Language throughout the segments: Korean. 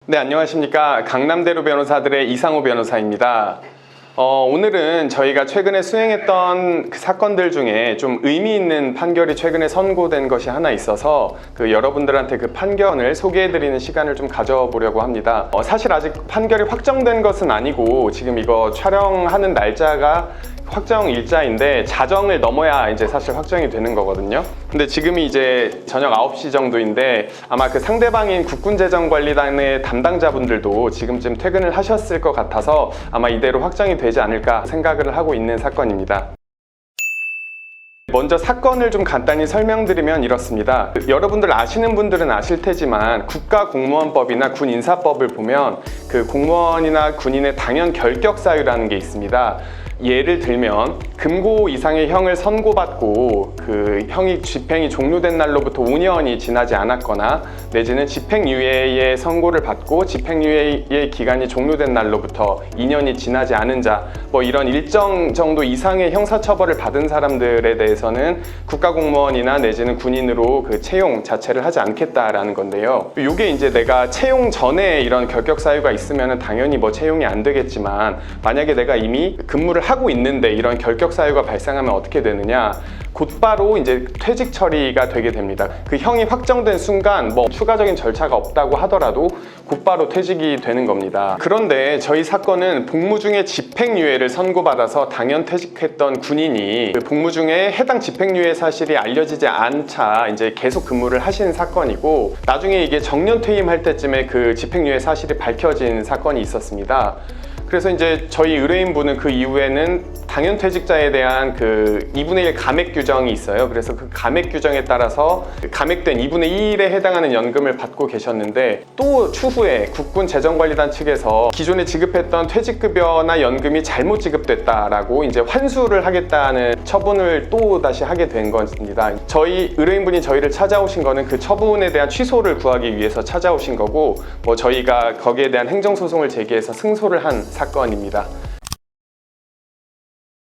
네, 안녕하십니까. 강남대로 변호사들의 이상호 변호사입니다. 오늘은 저희가 최근에 수행했던 그 사건들 중에 좀 의미 있는 판결이 최근에 선고된 것이 하나 있어서 여러분들한테 그 판결을 소개해드리는 시간을 좀 가져보려고 합니다. 사실 아직 판결이 확정된 것은 아니고 지금 이거 촬영하는 날짜가 확정 일자인데 자정을 넘어야 이제 사실 확정이 되는 거거든요. 근데 지금이 이제 저녁 9시 정도인데 아마 그 상대방인 국군재정관리단의 담당자분들도 지금쯤 퇴근을 하셨을 것 같아서 아마 이대로 확정이 되지 않을까 생각을 하고 있는 사건입니다. 먼저 사건을 좀 간단히 설명드리면 이렇습니다. 여러분들 아시는 분들은 아실 테지만 국가공무원법이나 군인사법을 보면 그 공무원이나 군인의 당연 결격 사유라는 게 있습니다. 예를 들면 금고 이상의 형을 선고받고 그 형이 집행이 종료된 날로부터 5년이 지나지 않았거나 내지는 집행유예의 선고를 받고 집행유예의 기간이 종료된 날로부터 2년이 지나지 않은 자, 이런 일정 정도 이상의 형사처벌을 받은 사람들에 대해서는 국가공무원이나 내지는 군인으로 그 채용 자체를 하지 않겠다라는 건데요. 이게 이제 내가 채용 전에 이런 결격 사유가 있으면 당연히 채용이 안 되겠지만 만약에 내가 이미 근무를 하고 있는데 이런 결격 사유가 발생하면 어떻게 되느냐, 곧바로 이제 퇴직 처리가 되게 됩니다. 그 형이 확정된 순간 추가적인 절차가 없다고 하더라도 곧바로 퇴직이 되는 겁니다. 그런데 저희 사건은 복무 중에 집행유예를 선고받아서 당연 퇴직했던 군인이 그 복무 중에 해당 집행유예 사실이 알려지지 않자 이제 계속 근무를 하신 사건이고, 나중에 이게 정년 퇴임할 때쯤에 그 집행유예 사실이 밝혀진 사건이 있었습니다. 그래서 이제 저희 의뢰인분은 그 이후에는 당연 퇴직자에 대한 그 2분의 1 감액 규정이 있어요. 그래서 그 감액 규정에 따라서 감액된 2분의 1에 해당하는 연금을 받고 계셨는데, 또 추후에 국군재정관리단 측에서 기존에 지급했던 퇴직급여나 연금이 잘못 지급됐다라고 이제 환수를 하겠다는 처분을 또 다시 하게 된 겁니다. 저희 의뢰인분이 저희를 찾아오신 거는 그 처분에 대한 취소를 구하기 위해서 찾아오신 거고, 저희가 거기에 대한 행정소송을 제기해서 승소를 한 사건입니다.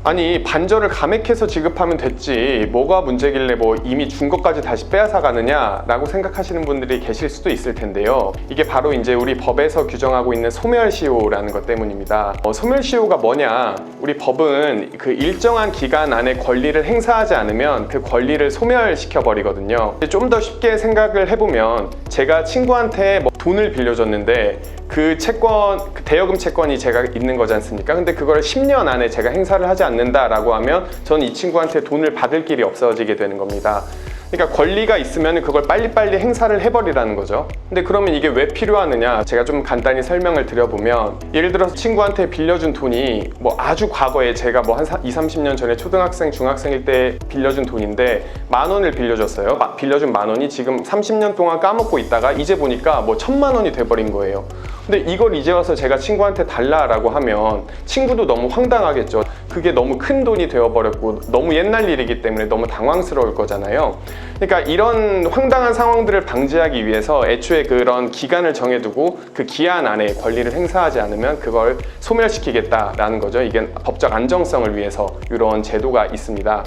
아니, 반절을 감액해서 지급하면 됐지 뭐가 문제길래 이미 준 것까지 다시 빼앗아 가느냐 라고 생각하시는 분들이 계실 수도 있을 텐데요. 이게 바로 이제 우리 법에서 규정하고 있는 소멸시효라는 것 때문입니다. 소멸시효가 뭐냐, 우리 법은 그 일정한 기간 안에 권리를 행사하지 않으면 그 권리를 소멸시켜 버리거든요. 좀 더 쉽게 생각을 해보면, 제가 친구한테 돈을 빌려줬는데 그 채권, 그 대여금 채권이 제가 있는 거지 않습니까? 근데 그걸 10년 안에 제가 행사를 하지 않는다라고 하면 저는 이 친구한테 돈을 받을 길이 없어지게 되는 겁니다. 그러니까 권리가 있으면 그걸 빨리빨리 행사를 해버리라는 거죠. 근데 그러면 이게 왜 필요하느냐, 제가 좀 간단히 설명을 드려보면, 예를 들어서 친구한테 빌려준 돈이 아주 과거에 제가 한 20-30년 전에 초등학생, 중학생일 때 빌려준 돈인데 10,000원을 빌려줬어요. 빌려준 10,000원이 지금 30년 동안 까먹고 있다가 이제 보니까 1,000,000원이 돼버린 거예요. 근데 이걸 이제 와서 제가 친구한테 달라라고 하면 친구도 너무 황당하겠죠. 그게 너무 큰 돈이 되어버렸고 너무 옛날 일이기 때문에 너무 당황스러울 거잖아요. 그러니까 이런 황당한 상황들을 방지하기 위해서 애초에 그런 기간을 정해두고 그 기한 안에 권리를 행사하지 않으면 그걸 소멸시키겠다라는 거죠. 이게 법적 안정성을 위해서 이런 제도가 있습니다.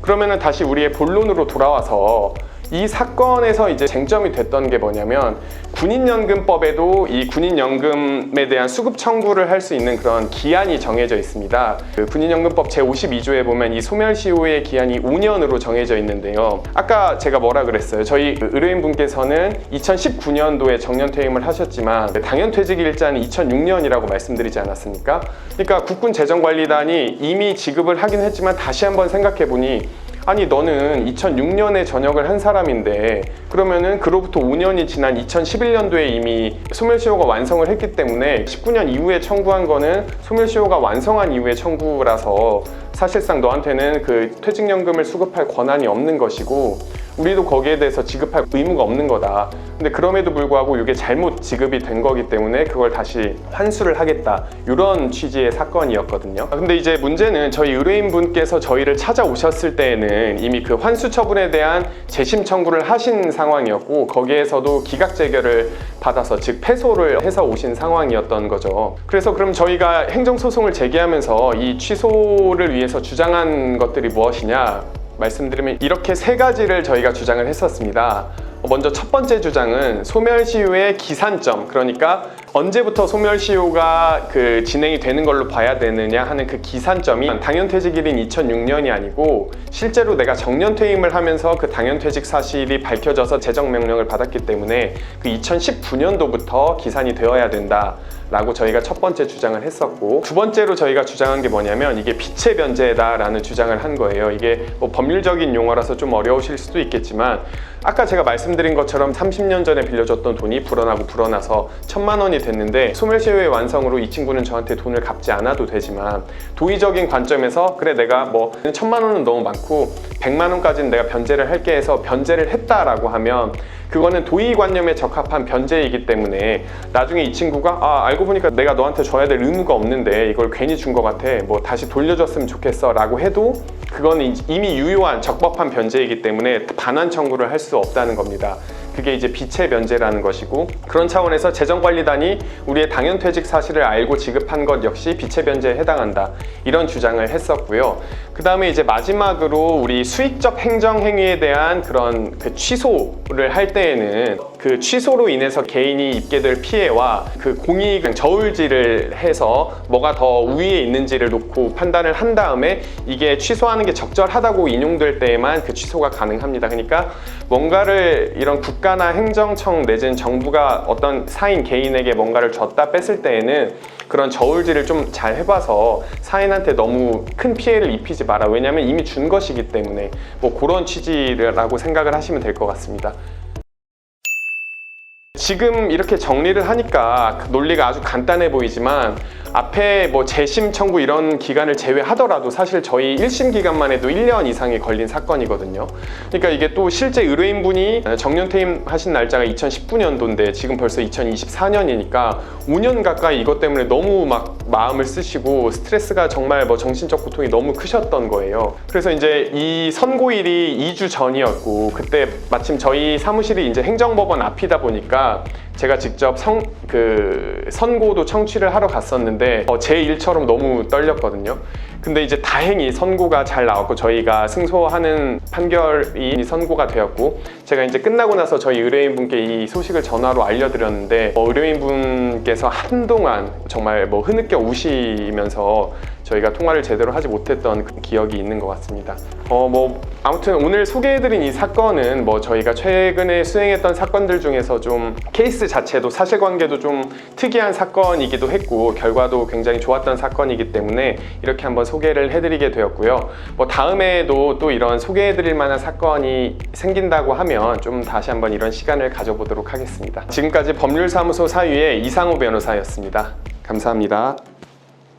그러면은 다시 우리의 본론으로 돌아와서 이 사건에서 이제 쟁점이 됐던 게 뭐냐면, 군인연금법에도 이 군인연금에 대한 수급 청구를 할 수 있는 그런 기한이 정해져 있습니다. 그 군인연금법 제52조에 보면 이 소멸시효의 기한이 5년으로 정해져 있는데요. 아까 제가 뭐라 그랬어요? 저희 의뢰인분께서는 2019년도에 정년퇴임을 하셨지만 당연퇴직 일자는 2006년이라고 말씀드리지 않았습니까? 그러니까 국군재정관리단이 이미 지급을 하긴 했지만 다시 한번 생각해보니, 아니 너는 2006년에 전역을 한 사람인데 그러면은 그로부터 5년이 지난 2011년도에 이미 소멸시효가 완성을 했기 때문에 19년 이후에 청구한 거는 소멸시효가 완성한 이후에 청구라서 사실상 너한테는 그 퇴직연금을 수급할 권한이 없는 것이고 우리도 거기에 대해서 지급할 의무가 없는 거다. 근데 그럼에도 불구하고 이게 잘못 지급이 된 거기 때문에 그걸 다시 환수를 하겠다, 이런 취지의 사건이었거든요. 근데 이제 문제는 저희 의뢰인분께서 저희를 찾아오셨을 때에는 이미 그 환수 처분에 대한 재심 청구를 하신 상황이었고, 거기에서도 기각 재결을 받아서 즉 패소를 해서 오신 상황이었던 거죠. 그래서 그럼 저희가 행정소송을 제기하면서 이 취소를 위해서 주장한 것들이 무엇이냐 말씀드리면, 이렇게 세 가지를 저희가 주장을 했었습니다. 먼저 첫 번째 주장은 소멸시효의 기산점, 그러니까 언제부터 소멸시효가 진행이 되는 걸로 봐야 되느냐 하는 그 기산점이 당연퇴직일인 2006년이 아니고 실제로 내가 정년퇴임을 하면서 그 당연퇴직 사실이 밝혀져서 재정명령을 받았기 때문에 그 2019년도부터 기산이 되어야 된다 라고 저희가 첫 번째 주장을 했었고, 두 번째로 저희가 주장한 게 뭐냐면 이게 빛의 변제다라는 주장을 한 거예요. 이게 뭐 법률적인 용어라서 좀 어려우실 수도 있겠지만 아까 제가 말씀드린 것처럼 30년 전에 빌려줬던 돈이 불어나서 1,000만 원이 됐는데 소멸시효의 완성으로 이 친구는 저한테 돈을 갚지 않아도 되지만 도의적인 관점에서 그래 내가 뭐 1,000만 원은 너무 많고 100만 원까지는 내가 변제를 할게 해서 변제를 했다라고 하면 그거는 도의관념에 적합한 변제이기 때문에 나중에 이 친구가 알고 보니까 내가 너한테 줘야 될 의무가 없는데 이걸 괜히 준 것 같아, 뭐 다시 돌려줬으면 좋겠어 라고 해도 그거는 이미 유효한 적법한 변제이기 때문에 반환 청구를 할 수 없다는 겁니다. 그게 이제 빛의 변제라는 것이고, 그런 차원에서 재정관리단이 우리의 당연퇴직 사실을 알고 지급한 것 역시 빛의 변제에 해당한다, 이런 주장을 했었고요. 그 다음에 이제 마지막으로 우리 수익적 행정행위에 대한 그런 취소를 할 때에는 그 취소로 인해서 개인이 입게 될 피해와 그 공익 저울질을 해서 뭐가 더 우위에 있는지를 놓고 판단을 한 다음에 이게 취소하는 게 적절하다고 인용될 때에만 그 취소가 가능합니다. 그러니까 뭔가를 이런 국가나 행정청 내지는 정부가 어떤 사인 개인에게 뭔가를 줬다 뺐을 때에는 그런 저울질을 좀 잘 해봐서 사인한테 너무 큰 피해를 입히지 마라, 왜냐하면 이미 준 것이기 때문에, 뭐 그런 취지라고 생각을 하시면 될 것 같습니다. 지금 이렇게 정리를 하니까 그 논리가 아주 간단해 보이지만 앞에 뭐 재심 청구 이런 기간을 제외하더라도 사실 저희 1심 기간만 해도 1년 이상이 걸린 사건이거든요. 그러니까 이게 또 실제 의뢰인분이 정년퇴임 하신 날짜가 2019년도인데 지금 벌써 2024년이니까 5년 가까이 이것 때문에 너무 막 마음을 쓰시고 스트레스가 정말 뭐 정신적 고통이 너무 크셨던 거예요. 그래서 이제 이 선고일이 2주 전이었고 그때 마침 저희 사무실이 이제 행정법원 앞이다 보니까 제가 직접 선고도 청취를 하러 갔었는데 제 일처럼 너무 떨렸거든요. 근데 이제 다행히 선고가 잘 나왔고 저희가 승소하는 판결이 선고가 되었고, 제가 이제 끝나고 나서 저희 의뢰인분께 이 소식을 전화로 알려드렸는데 의뢰인분께서 한동안 정말 뭐 흐느껴 우시면서 저희가 통화를 제대로 하지 못했던 그 기억이 있는 것 같습니다. 아무튼 오늘 소개해드린 이 사건은 뭐 저희가 최근에 수행했던 사건들 중에서 좀 케이스 자체도 사실관계도 좀 특이한 사건이기도 했고 결과도 굉장히 좋았던 사건이기 때문에 이렇게 한번 소개를 해드리게 되었고요. 뭐 다음에도 또 이런 소개해드릴 만한 사건이 생긴다고 하면 좀 다시 한번 이런 시간을 가져보도록 하겠습니다. 지금까지 법률사무소 사유의 이상호 변호사였습니다. 감사합니다.